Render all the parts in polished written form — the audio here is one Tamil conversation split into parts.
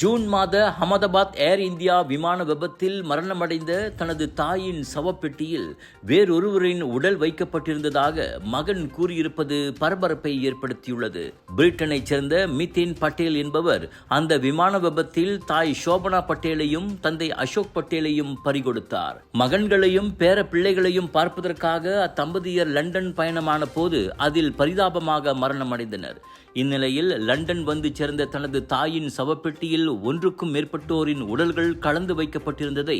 ஜூன் மாத அகமதாபாத் ஏர் இந்தியா விமான விபத்தில் மரணமடைந்த தனது தாயின் சவப்பெட்டியில் வேறொருவரின் உடல் வைக்கப்பட்டிருந்ததாக மகன் கூறியிருப்பது பரபரப்பை ஏற்படுத்தியுள்ளது. பிரிட்டனைச் சேர்ந்த மிதின் பட்டேல் என்பவர் அந்த விமான விபத்தில் தாய் ஷோபனா பட்டேலையும் தந்தை அசோக் பட்டேலையும் பறிகொடுத்தார். மகன்களையும் பேர பிள்ளைகளையும் பார்ப்பதற்காக அத்தம்பதியர் லண்டன் பயணமான போது அதில் பரிதாபமாக மரணமடைந்தனர். இந்நிலையில் லண்டன் வந்து சேர்ந்த தனது தாயின் சவப்பெட்டியில் ஒன்றுக்கும் மேற்பட்டோரின் உடல்கள் கலந்து வைக்கப்பட்டிருந்ததை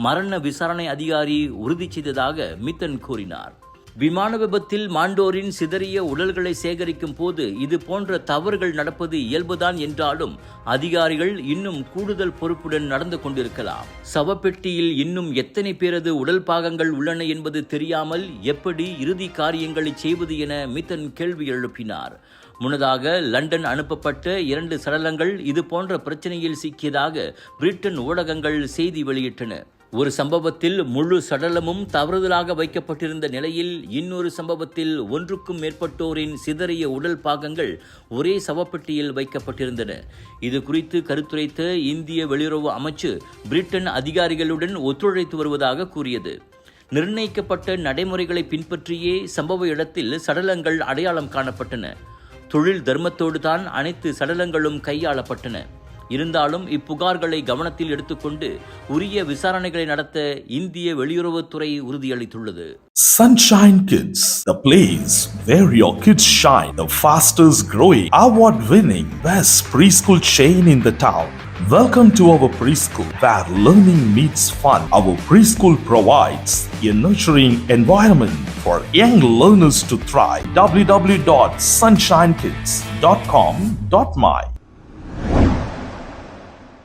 மரண விசாரணை அதிகாரி உறுதி செய்ததாக மித்தன் கூறினார். விமான விபத்தில் மாண்டோரின் சிதறிய உடல்களை சேகரிக்கும் போது இது போன்ற தவறுகள் நடப்பது இயல்புதான் என்றாலும் அதிகாரிகள் இன்னும் கூடுதல் பொறுப்புடன் நடந்து கொண்டிருக்கலாம். சவப்பெட்டியில் இன்னும் எத்தனை பேரது உடல் பாகங்கள் உள்ளன என்பது தெரியாமல் எப்படி இறுதி காரியங்களை செய்வது என மித்தன் கேள்வி எழுப்பினார். முன்னதாக லண்டன் அனுப்பப்பட்ட 2 சடலங்கள் இது போன்ற பிரச்சனையில் சிக்கியதாக பிரிட்டன் ஊடகங்கள் செய்தி வெளியிட்டன. ஒரு சம்பவத்தில் முழு சடலமும் தவறுதலாக வைக்கப்பட்டிருந்த நிலையில் இன்னொரு சம்பவத்தில் ஒன்றுக்கும் மேற்பட்டோரின் சிதறிய உடல் பாகங்கள் ஒரே சவப்பெட்டியில் வைக்கப்பட்டிருந்தன. இது குறித்து கருத்துரைத்த இந்திய வெளியுறவு அமைச்சு பிரிட்டன் அதிகாரிகளுடன் ஒத்துழைத்து வருவதாக கூறியது. நிர்ணயிக்கப்பட்ட நடைமுறைகளை பின்பற்றியே சம்பவ இடத்தில் சடலங்கள் அடையாளம் காணப்பட்டன. தொழில் தர்மத்தோடு தான் அனைத்து சடலங்களும் கையாளப்பட்டன. இருந்தாலும் இப்புகார்களை கவனத்தில் எடுத்துக்கொண்டு உரிய விசாரணைகளை நடத்த இந்திய வெளியுறவுத்துறை உறுதியளித்துள்ளது. Sunshine Kids, the place where your kids shine, the fastest growing, award-winning, best preschool chain in the town. Welcome to our preschool, where learning meets fun. Our preschool provides a nurturing environment for young learners to thrive. www.sunshinekids.com.my